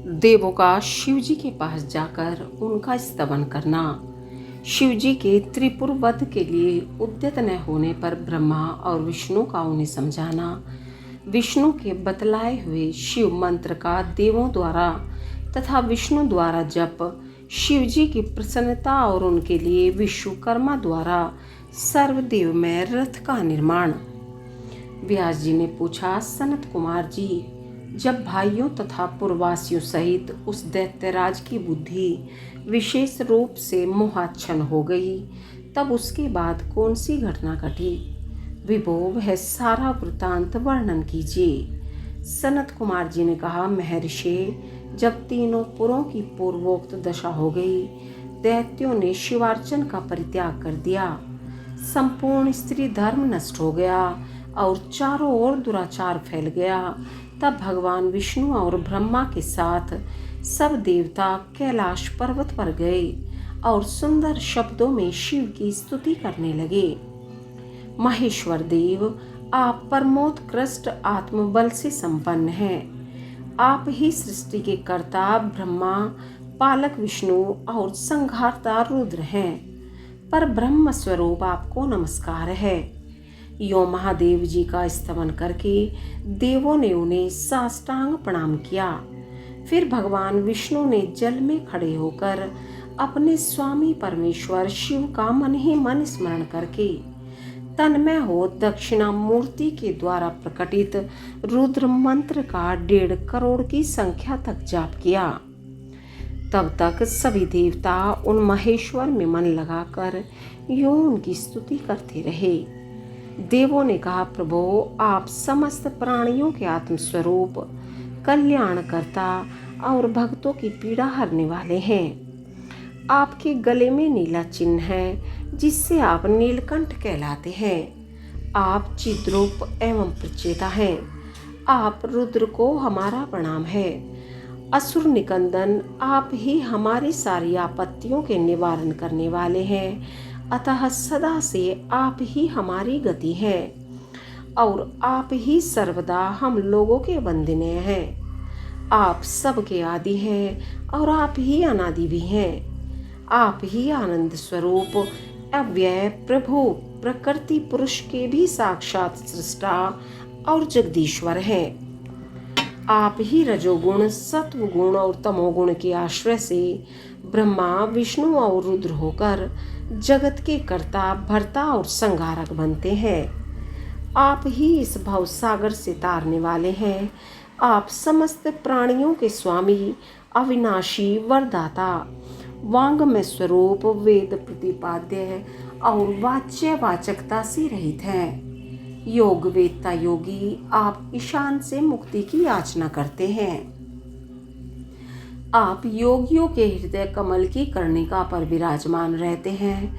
देवों का शिव जी के पास जाकर उनका स्तवन करना। शिव जी के त्रिपुर वध के लिए उद्यत न होने पर ब्रह्मा और विष्णु का उन्हें समझाना। विष्णु के बतलाए हुए शिव मंत्र का देवों द्वारा तथा विष्णु द्वारा जप। शिव जी की प्रसन्नता और उनके लिए विश्वकर्मा द्वारा सर्वदेवमय रथ का निर्माण। व्यास जी ने पूछा, सनत कुमार जी, जब भाइयों तथा पूर्ववासियों सहित उस दैत्यराज की बुद्धि विशेष रूप से मोहाच्छन्न हो गई, तब उसके बाद कौन सी घटना घटी? विभो, वह सारा वृतांत वर्णन कीजिए। सनत कुमार जी ने कहा, महर्षि, जब तीनों पुरों की पूर्वोक्त दशा हो गई, दैत्यों ने शिवार्चन का परित्याग कर दिया, संपूर्ण स्त्री धर्म नष्ट हो गया और चारों ओर दुराचार फैल गया, तब भगवान विष्णु और ब्रह्मा के साथ सब देवता कैलाश पर्वत पर गए और सुंदर शब्दों में शिव की स्तुति करने लगे। महेश्वर देव, आप परमोत्कृष्ट आत्मबल से संपन्न हैं। आप ही सृष्टि के कर्ता ब्रह्मा, पालक विष्णु और संहारता रुद्र हैं। पर ब्रह्म स्वरूप आपको नमस्कार है। यो महादेव जी का स्तवन करके देवों ने उन्हें साष्टांग प्रणाम किया। फिर भगवान विष्णु ने जल में खड़े होकर अपने स्वामी परमेश्वर शिव का मन ही मन स्मरण करके तन्मय हो दक्षिणा मूर्ति के द्वारा प्रकटित रुद्र मंत्र का 1.5 करोड़ की संख्या तक जाप किया। तब तक सभी देवता उन महेश्वर में मन लगाकर यूं उनकी स्तुति करते रहे। देवों ने कहा, प्रभो, आप समस्त प्राणियों के आत्मस्वरूप, कल्याणकर्ता और भक्तों की पीड़ा हरने वाले हैं। आपके गले में नीला चिन्ह है, जिससे आप नीलकंठ कहलाते हैं। आप चिद्रूप एवं प्रचेता हैं। आप रुद्र को हमारा प्रणाम है। असुर निकंदन, आप ही हमारी सारी आपत्तियों के निवारण करने वाले हैं। अतः सदा से आप ही हमारी गति है और आप ही सर्वदा हम लोगों के वंदनीय हैं। आप सबके आदि हैं और आप ही अनादि भी हैं। आप ही आनंद स्वरूप, अव्यय प्रभु, प्रकृति पुरुष के भी साक्षात सृष्टा और जगदीश्वर हैं। आप ही रजोगुण, सत्वगुण और तमोगुण के आश्रय से ब्रह्मा, विष्णु और रुद्र होकर जगत के कर्ता, भर्ता और संहारक बनते हैं। आप ही इस भव सागर से तारने वाले हैं। आप समस्त प्राणियों के स्वामी, अविनाशी, वरदाता, वांगमय स्वरूप, वेद प्रतिपाद्य और वाच्य वाचकता से रहित हैं। योग वेदता योगी, आप ईशान से मुक्ति की याचना करते हैं। आप योगियों के हृदय कमल की कर्णिका पर विराजमान रहते हैं।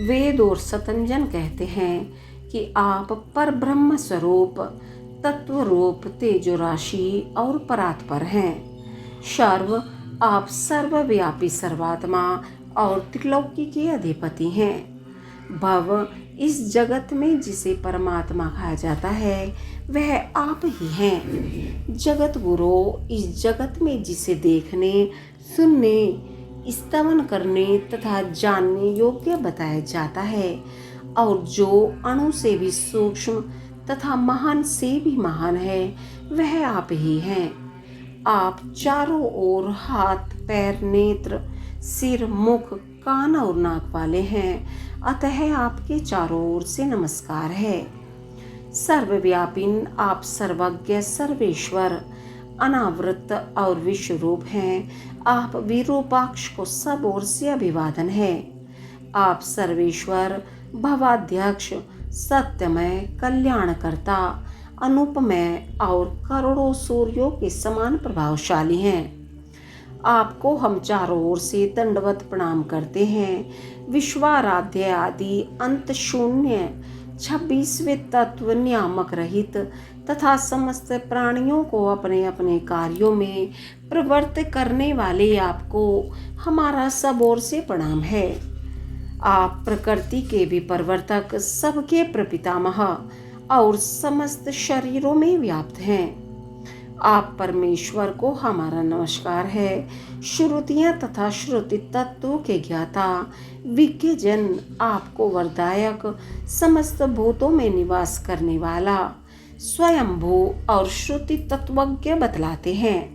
वेद और सतंजन कहते हैं कि आप पर ब्रह्म स्वरूप, तत्व रूप, तेजो राशि और परात्पर हैं। सर्व, आप सर्वव्यापी सर्वात्मा और त्रिलोकी के अधिपति हैं। भव, इस जगत में जिसे परमात्मा कहा जाता है, वह आप ही हैं। जगत गुरु, इस जगत में जिसे देखने, सुनने, स्तवन करने तथा जानने योग्य बताया जाता है और जो अणु से भी सूक्ष्म तथा महान से भी महान है, वह आप ही हैं। आप चारों ओर हाथ, पैर, नेत्र, सिर, मुख, कान और नाक वाले हैं। अतः आपके चारों ओर से नमस्कार है। सर्वव्यापिन, आप सर्वज्ञ, सर्वेश्वर, अनावृत और विश्वरूप हैं। आप विरूपाक्ष को सब ओर से अभिवादन है। आप सर्वेश्वर, भवाध्यक्ष, सत्यमय, कल्याणकर्ता, अनुपमय और करोड़ों सूर्यों के समान प्रभावशाली हैं। आपको हम चारों ओर से दंडवत प्रणाम करते हैं। विश्वाराध्य, आदि अंत शून्य, 26वें तत्व, नियामक रहित तथा समस्त प्राणियों को अपने अपने कार्यों में प्रवृत्त करने वाले आपको हमारा सब ओर से प्रणाम है। आप प्रकृति के भी प्रवर्तक, सबके प्रपितामह और समस्त शरीरों में व्याप्त हैं। आप परमेश्वर को हमारा नमस्कार है। श्रुतियाँ तथा श्रुति तत्वों के ज्ञाता विज्ञ जन आपको वरदायक, समस्त भूतों में निवास करने वाला, स्वयंभू और श्रुति तत्वज्ञ बतलाते हैं।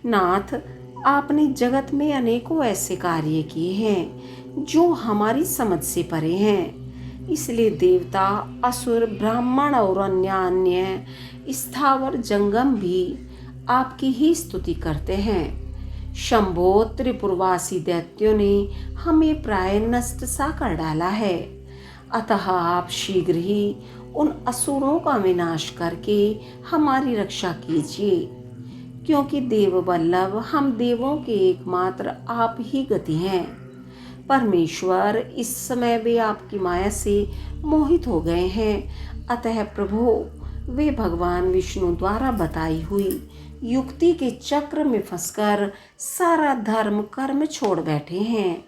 नाथ, आपने जगत में अनेकों ऐसे कार्य किए हैं जो हमारी समझ से परे हैं। इसलिए देवता, असुर, ब्राह्मण और अन्य स्थावर जंगम भी आपकी ही स्तुति करते हैं। शंभो, त्रिपुरवासी दैत्यों ने हमें प्राय नष्ट सा कर डाला है। अतः आप शीघ्र ही उन असुरों का विनाश करके हमारी रक्षा कीजिए, क्योंकि देव वल्लभ हम देवों के एकमात्र आप ही गति हैं। परमेश्वर, इस समय वे आपकी माया से मोहित हो गए हैं। अतः प्रभु, वे भगवान विष्णु द्वारा बताई हुई युक्ति के चक्र में फंसकर सारा धर्म कर्म छोड़ बैठे हैं।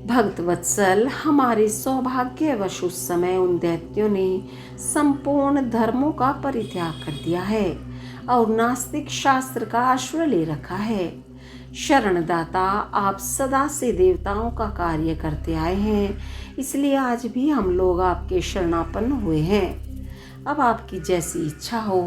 भक्त वत्सल, हमारे सौभाग्यवश उस समय उन दैत्यों ने संपूर्ण धर्मों का परित्याग कर दिया है और नास्तिक शास्त्र का आश्रय ले रखा है। शरणदाता, आप सदा से देवताओं का कार्य करते आए हैं, इसलिए आज भी हम लोग आपके शरणापन्न हुए हैं। अब आपकी जैसी इच्छा हो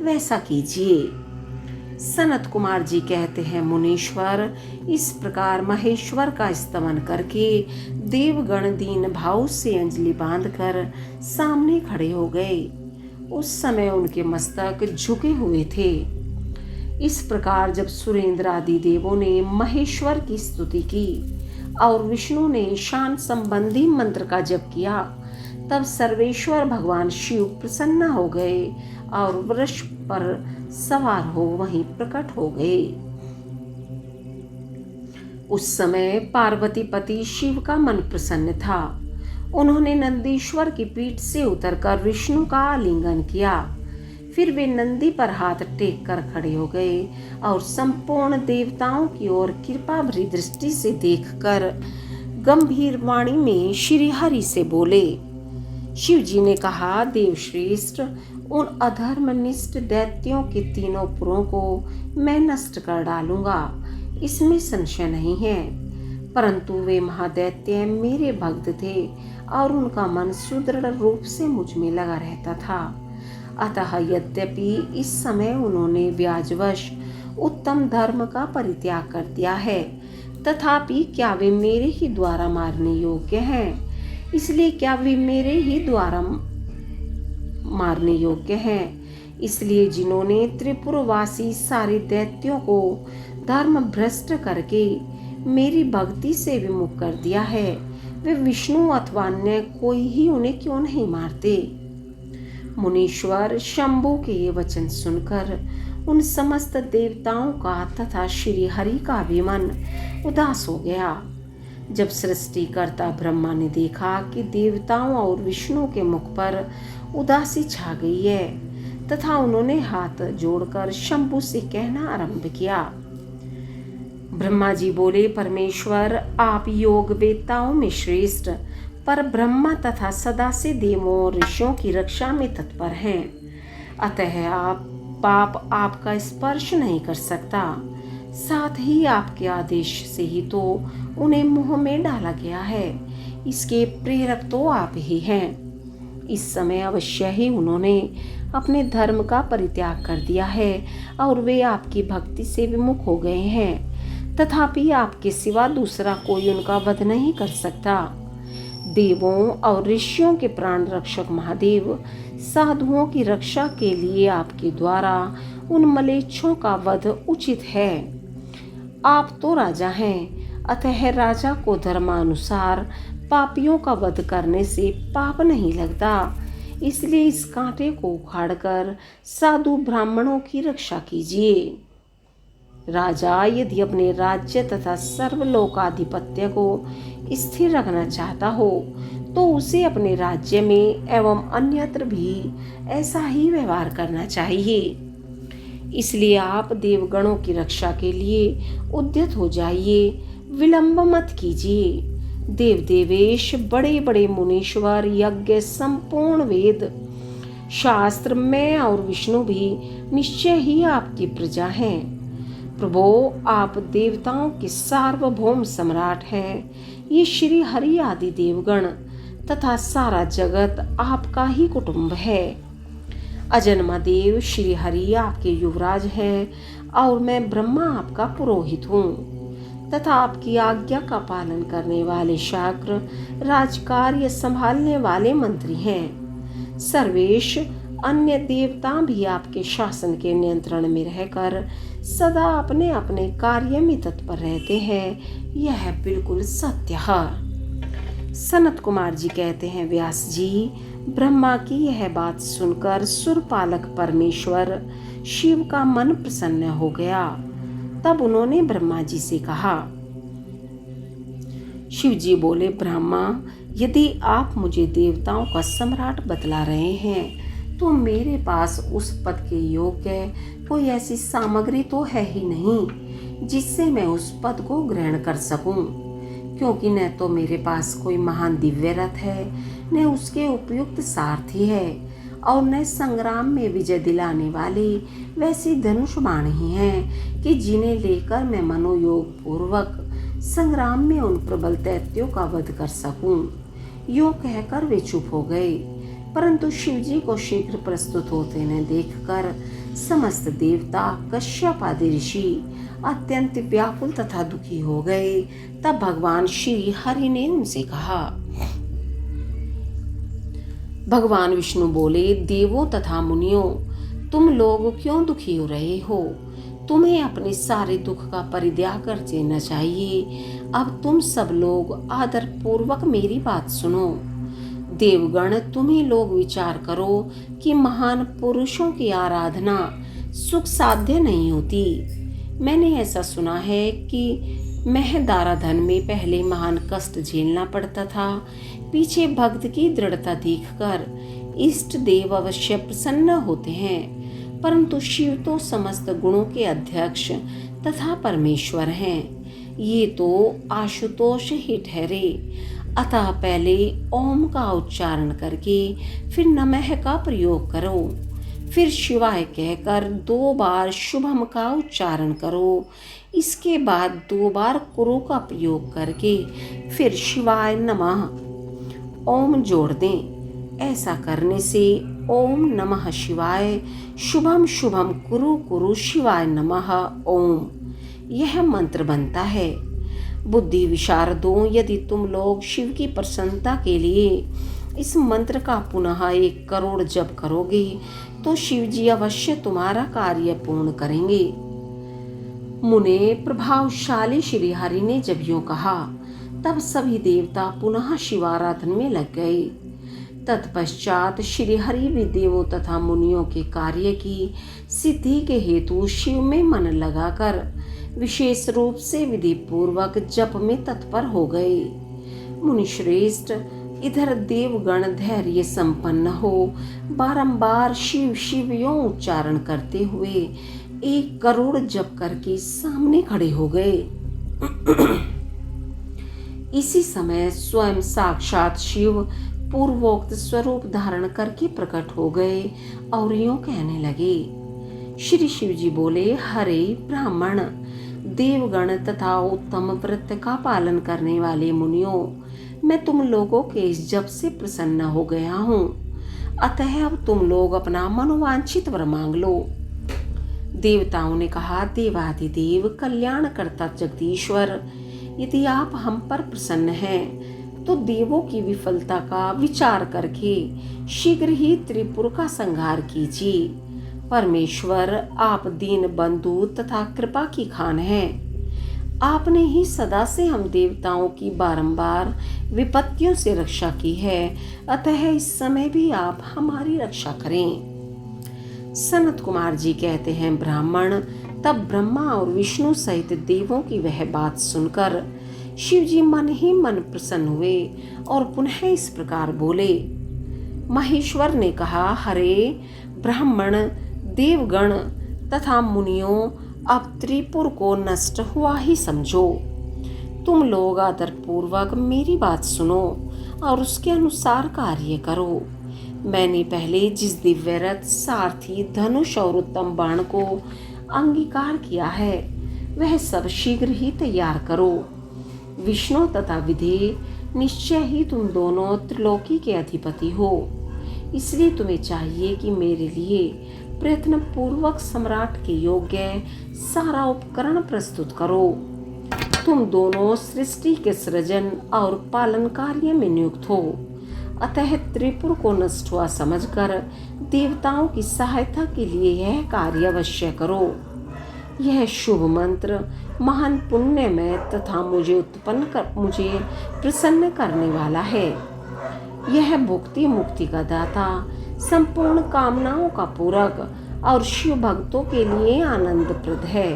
वैसा कीजिए। सनत कुमार जी कहते हैं, मुनीश्वर, इस प्रकार महेश्वर का स्तवन करके देवगण दीन भाव से अंजलि बांधकर सामने खड़े हो गए। उस समय उनके मस्तक झुके हुए थे। इस प्रकार जब सुरेंद्र आदि देवों ने महेश्वर की स्तुति की और विष्णु ने ईशान संबंधी मंत्र का जप किया, तब सर्वेश्वर भगवान शिव प्रसन्न हो गए और वृष पर सवार हो वहीं प्रकट हो गए। उस समय पार्वती पति शिव का मन प्रसन्न था। उन्होंने नंदीश्वर की पीठ से उतरकर विष्णु का आलिंगन किया। फिर वे नंदी पर हाथ टेक कर खड़े हो गए और संपूर्ण देवताओं की ओर कृपा भरी दृष्टि से देखकर गंभीर वाणी में श्री हरि से बोले। शिव जी ने कहा, देवश्रेष्ठ, उन अधर्मनिष्ठ दैत्यों के तीनों पुरों को मैं नष्ट कर डालूंगा, इसमें संशय नहीं है। परंतु वे महादैत्य मेरे भक्त थे और उनका मन सुदृढ़ रूप से मुझ में लगा रहता था। अतः यद्यपि इस समय उन्होंने व्याजवश उत्तम धर्म का परित्याग कर दिया है, तथापि क्या वे मेरे ही द्वारा मारने योग्य हैं? इसलिए क्या वे मेरे ही द्वारा मारने योग्य हैं? इसलिए जिन्होंने त्रिपुरवासी सारे दैत्यों को धर्म भ्रष्ट करके मेरी भक्ति से विमुख कर दिया है, वे विष्णु अथवा अन्य कोई ही उन्हें क्यों नहीं मारते? मुनीश्वर, शंभु के ये वचन सुनकर उन समस्त देवताओं का तथा श्री हरि का भी मन उदास हो गया। जब सृष्टिकर्ता ब्रह्मा ने देखा कि देवताओं और विष्णु के मुख पर उदासी छा गई है, तथा उन्होंने हाथ जोड़कर शंभु से कहना आरंभ किया। ब्रह्मा जी बोले, परमेश्वर, आप योग वेत्ताओं में श्रेष्ठ पर ब्रह्मा तथा सदा से देवों और ऋषियों की रक्षा में तत्पर हैं। अतः पाप आपका स्पर्श नहीं कर सकता। साथ ही आपके आदेश से ही तो उन्हें मुंह में डाला गया है। इसके प्रेरक तो आप ही हैं। इस समय अवश्य ही उन्होंने अपने धर्म का परित्याग कर दिया है और वे आपकी भक्ति से विमुख हो गए हैं। तथापि आपके सिवा दूसरा कोई उनका वध नहीं कर सकता। देवों और ऋषियों के प्राण रक्षक महादेव साधुओं की रक्षा के लिए आपके द्वारा उन मलेच्छों का वध उचित है। आप तो राजा हैं, अतः राजा को धर्मानुसार पापियों का वध करने से पाप नहीं लगता। इसलिए इस कांटे को उखाड़कर साधु ब्राह्मणों की रक्षा कीजिए। राजा यदि अपने राज्य तथा सर्वलोकाधिपत्य को स्थिर रखना चाहता हो तो उसे अपने राज्य में एवं अन्यत्र भी ऐसा ही व्यवहार करना चाहिए। इसलिए आप देवगणों की रक्षा के लिए उद्यत हो जाइए, विलंब मत कीजिए। देव देवेश, बड़े बड़े मुनीश्वर, यज्ञ, संपूर्ण वेद, शास्त्र में और विष्णु भी निश्चय ही आपकी प्रजा हैं। प्रभो, आप देवताओं के सार्वभौम सम्राट हैं। ये श्री हरि आदि देवगण तथा सारा जगत आपका ही कुटुंब है। अजन्मा देव श्री हरि आपके युवराज हैं और मैं ब्रह्मा आपका पुरोहित हूँ तथा आपकी आज्ञा का पालन करने वाले शाक्र राजकार्य संभालने वाले मंत्री हैं। सर्वेश अन्य देवता भी आपके शासन के नियंत्रण में रहकर सदा अपने अपने कार्य में तत्पर रहते हैं। यह बिल्कुल सत्य है। सनत कुमार जी कहते हैं, व्यास जी, ब्रह्मा की यह बात सुनकर सुरपालक परमेश्वर शिव का मन प्रसन्न हो गया। तब उन्होंने ब्रह्मा जी से कहा। शिव जी बोले, ब्रह्मा, यदि आप मुझे देवताओं का सम्राट बतला रहे हैं तो मेरे पास उस पद के योग्य कोई ऐसी सामग्री तो है ही नहीं जिससे मैं उस पद को ग्रहण कर सकूं, क्योंकि न तो मेरे पास कोई महान दिव्य रथ है, न उसके उपयुक्त सारथी है, और न संग्राम में विजय दिलाने वाले वैसी धनुष बाण ही हैं कि जिन्हें लेकर मैं मनोयोग पूर्वक संग्राम में उन प्रबल दैत्यों का वध कर सकूं। यूं कहकर वे चुप हो गए, परंतु शिवजी को शीघ्र प्रस्तुत होते न देखकर समस्त देवता कश्यप आदि ऋषि अत्यंत व्याकुल तथा दुखी हो गए। तब भगवान श्री हरि ने उनसे कहा। भगवान विष्णु बोले, देवों तथा मुनियों, तुम लोग क्यों दुखी हो रहे हो? तुम्हें अपने सारे दुख का परित्याग कर देना चाहिए। अब तुम सब लोग आदर पूर्वक मेरी बात सुनो। देवगण, तुम्ही लोग विचार करो कि महान पुरुषों की आराधना सुख साध्य नहीं होती। मैंने ऐसा सुना है कि महदाराधन में पहले महान कष्ट झेलना पड़ता था। पीछे भक्त की दृढ़ता देखकर इष्ट देव अवश्य प्रसन्न होते हैं, परंतु शिव तो समस्त गुणों के अध्यक्ष तथा परमेश्वर हैं। ये तो आशुतोष ही ठहरे। अतः पहले ओम का उच्चारण करके फिर नमः का प्रयोग करो, फिर शिवाय कहकर 2 बार शुभम का उच्चारण करो। इसके बाद 2 बार कुरु का प्रयोग करके फिर शिवाय नमः ओम जोड़ दें। ऐसा करने से ओम नमः शिवाय शुभम शुभम कुरु कुरु शिवाय नमः ओम, यह मंत्र बनता है। बुद्धि विशारदों, यदि तुम लोग शिव की प्रसन्नता के लिए इस मंत्र का पुनः 1 करोड़ जप करोगे तो शिव जी अवश्य तुम्हारा कार्य पूर्ण करेंगे। मुने, प्रभावशाली श्री हरि ने जब यूं कहा, तब सभी देवता पुनः शिवाराधन में लग गए। तत्पश्चात श्री हरि भी देवों तथा मुनियों के कार्य की सिद्धि के हेतु शिव में मन लगाकर विशेष रूप से विधि पूर्वक जप में तत्पर हो गए। मुनिश्रेष्ठ, इधर देवगण धैर्य संपन्न हो बारंबार शिव शिव यों उच्चारण करते हुए 1 करोड़ जप करके सामने खड़े हो गए। इसी समय स्वयं साक्षात शिव पूर्वोक्त स्वरूप धारण करके प्रकट हो गए और यूं कहने लगे। श्री शिव जी बोले, हरे ब्राह्मण, देवगण तथा उत्तम व्रत का पालन करने वाले मुनियों, मैं तुम लोगों के इस जप से प्रसन्न हो गया हूँ। अतः अब तुम लोग अपना मनोवांछित वर मांग लो। देवताओं ने कहा, देवाधिदेव कल्याणकर्ता जगदीश्वर, यदि आप हम पर प्रसन्न हैं तो देवों की विफलता का विचार करके शीघ्र ही त्रिपुर का संहार कीजिए। परमेश्वर, आप दीन बंधु तथा कृपा की खान हैं। आपने ही सदा से हम देवताओं की बारंबार विपत्तियों से रक्षा की है, अतः इस समय भी आप हमारी रक्षा करें। सनत कुमार जी कहते हैं, ब्राह्मण, तब ब्रह्मा और विष्णु सहित देवों की वह बात सुनकर शिव जी मन ही मन प्रसन्न हुए और पुनः इस प्रकार बोले। महेश्वर ने कहा, हरे ब्राह्मण, देवगण तथा मुनियों, अब त्रिपुर को नष्ट हुआ ही समझो। तुम लोग आदर पूर्वक मेरी बात सुनो और उसके अनुसार कार्य करो। मैंने पहले जिस दिव्य रथ, सारथी, धनुष और उत्तम बाण को अंगीकार किया है वह सब शीघ्र ही तैयार करो। विष्णु तथा विधेय निश्चय ही तुम दोनों त्रिलोकी के अधिपति हो, इसलिए तुम्हें चाहिए कि मेरे लिए प्रयत्न पूर्वक सम्राट के योग्य सारा उपकरण प्रस्तुत करो। तुम दोनों सृष्टि के सृजन और पालन कार्य में नियुक्त हो, अतः त्रिपुर को नष्ट हुआ समझकर देवताओं की सहायता के लिए यह कार्य अवश्य करो। यह शुभ मंत्र महान पुण्यमय तथा मुझे प्रसन्न करने वाला है। यह भुक्ति मुक्ति का दाता, संपूर्ण कामनाओं का पूरक और शिव भक्तों के लिए आनंदप्रद है।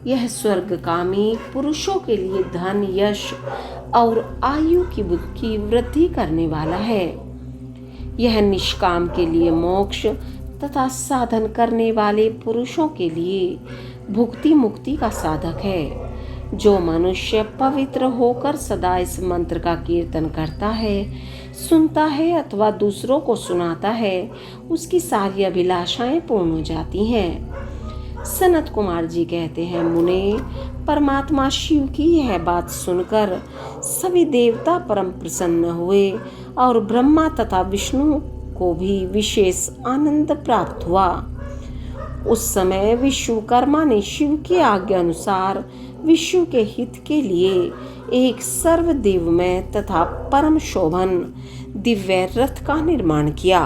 यह स्वर्गकामी पुरुषों के लिए धन, यश और आयु की वृद्धि करने वाला है। यह निष्काम के लिए मोक्ष तथा साधन करने वाले पुरुषों के लिए भुक्ति मुक्ति का साधक है। जो मनुष्य पवित्र होकर सदा इस मंत्र का कीर्तन करता है, सुनता है अथवा दूसरों को सुनाता है, उसकी सारी अभिलाषाएं पूर्ण हो जाती हैं। सनत कुमार जी कहते हैं, मुने, परमात्मा शिव की यह बात सुनकर सभी देवता परम प्रसन्न हुए और ब्रह्मा तथा विष्णु को भी विशेष आनंद प्राप्त हुआ। उस समय विश्वकर्मा ने शिव की आज्ञा अनुसार विश्व के हित के लिए एक सर्वदेवमय तथा परम शोभन दिव्य रथ का निर्माण किया।